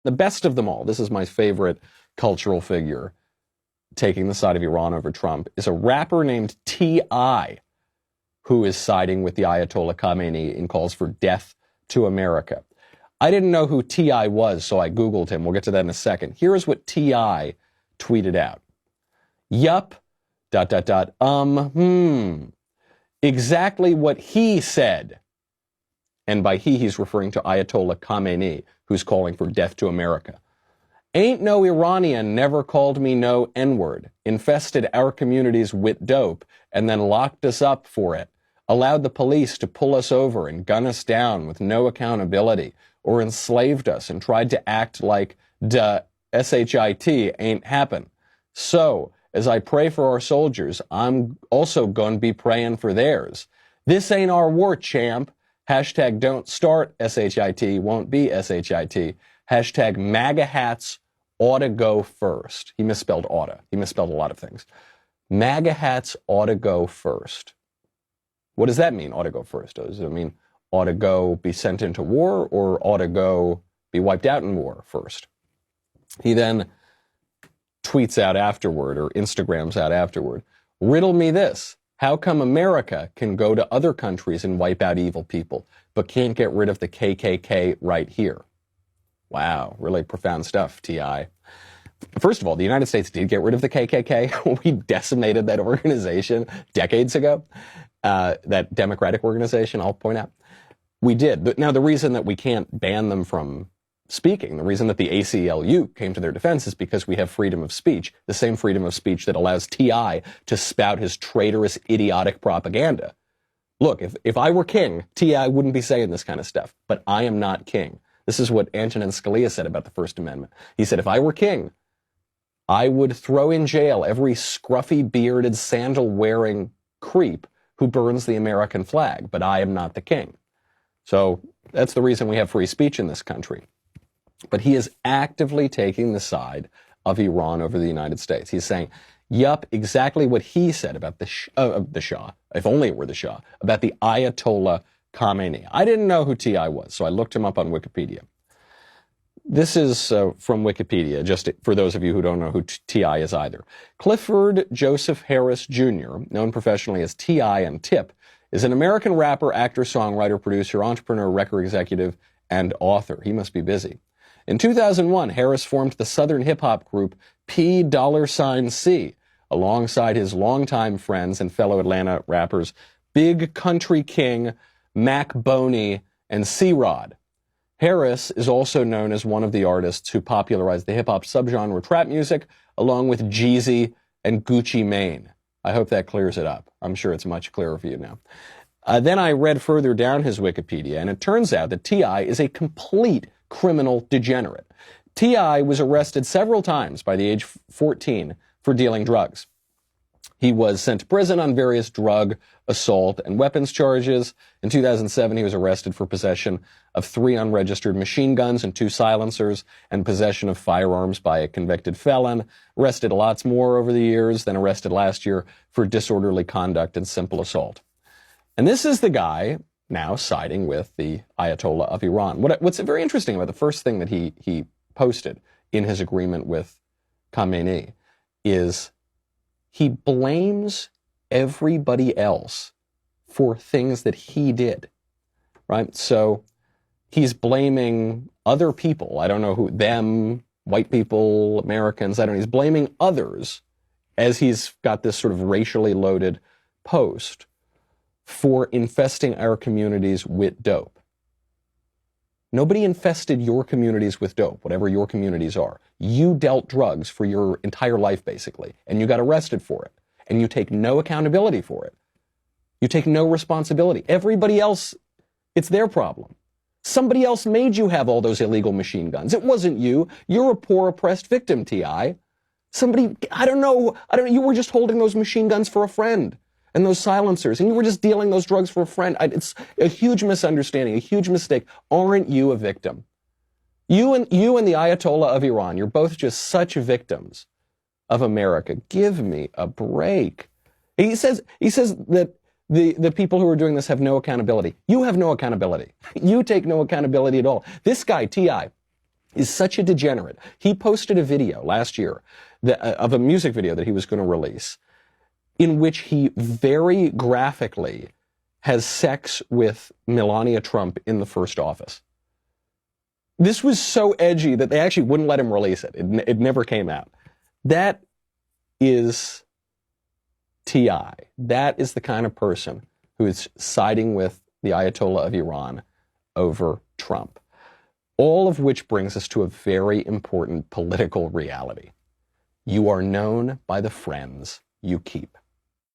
The best of them all, this is my favorite cultural figure taking the side of Iran over Trump, is a rapper named T.I., who is siding with the Ayatollah Khamenei in calls for death to America. I didn't know who T.I. was, so I Googled him. We'll get to that in a second. Here's what T.I. tweeted out. Yup, ... exactly what he said. And by he, he's referring to Ayatollah Khamenei, who's calling for death to America. Ain't no Iranian never called me no N-word, infested our communities with dope, and then locked us up for it, allowed the police to pull us over and gun us down with no accountability, or enslaved us and tried to act like duh, SHIT ain't happen. So, as I pray for our soldiers, I'm also gonna be praying for theirs. This ain't our war, champ. Hashtag don't start SHIT, won't be SHIT. Hashtag MAGA hats oughta go first. He misspelled oughta. He misspelled a lot of things. MAGA hats oughta go first. What does that mean, oughta go first? Does it mean oughta go be sent into war, or oughta go be wiped out in war first? He then tweets out afterward, or Instagrams out afterward, riddle me this. How come America can go to other countries and wipe out evil people, but can't get rid of the KKK right here? Wow, really profound stuff, T.I. First of all, the United States did get rid of the KKK. We decimated that organization decades ago. That Democratic organization, I'll point out. We did. But now the reason that we can't ban them from speaking, the reason that the ACLU came to their defense is because we have freedom of speech, the same freedom of speech that allows T.I. to spout his traitorous, idiotic propaganda. Look, if I were king, T.I. wouldn't be saying this kind of stuff, but I am not king. This is what Antonin Scalia said about the First Amendment. He said, if I were king, I would throw in jail every scruffy, bearded, sandal-wearing creep who burns the American flag, but I am not the king. So that's the reason we have free speech in this country. But he is actively taking the side of Iran over the United States. He's saying, yup, exactly what he said about the Shah, if only it were the Shah, about the Ayatollah Khamenei. I didn't know who T.I. was, so I looked him up on Wikipedia. This is from Wikipedia, just for those of you who don't know who T.I. is either. Clifford Joseph Harris Jr., known professionally as T.I. and Tip, is an American rapper, actor, songwriter, producer, entrepreneur, record executive, and author. He must be busy. In 2001, Harris formed the Southern hip-hop group P$C, alongside his longtime friends and fellow Atlanta rappers Big Country King, Mac Boney, and C-Rod. Harris is also known as one of the artists who popularized the hip-hop subgenre trap music, along with Jeezy and Gucci Mane. I hope that clears it up. I'm sure it's much clearer for you now. Then I read further down his Wikipedia, and it turns out that T.I. is a complete criminal degenerate. T.I. was arrested several times by the age 14 for dealing drugs. He was sent to prison on various drug, assault, and weapons charges. In 2007, he was arrested for possession of 3 unregistered machine guns and 2 silencers, and possession of firearms by a convicted felon. Arrested lots more over the years, then arrested last year for disorderly conduct and simple assault. And this is the guy now siding with the Ayatollah of Iran. What's very interesting about the first thing that he posted in his agreement with Khamenei is he blames everybody else for things that he did, right? So he's blaming other people. I don't know who, them, white people, Americans, I don't know. He's blaming others as he's got this sort of racially loaded post for infesting our communities with dope. Nobody infested your communities with dope, whatever your communities are. You dealt drugs for your entire life, basically, and you got arrested for it. And you take no accountability for it. You take no responsibility. Everybody else, it's their problem. Somebody else made you have all those illegal machine guns. It wasn't you. You're a poor, oppressed victim, T.I. Somebody, I don't know, you were just holding those machine guns for a friend. And those silencers, and you were just dealing those drugs for a friend. It's a huge misunderstanding, a huge mistake. Aren't you a victim? You and the Ayatollah of Iran, you're both just such victims of America. Give me a break. He says that the people who are doing this have no accountability. You have no accountability. You take no accountability at all. This guy, T.I., is such a degenerate. He posted a video last year of a music video that he was going to release in which he very graphically has sex with Melania Trump in the first office. This was so edgy that they actually wouldn't let him release it. It never came out. That is T.I. That is the kind of person who is siding with the Ayatollah of Iran over Trump. All of which brings us to a very important political reality. You are known by the friends you keep.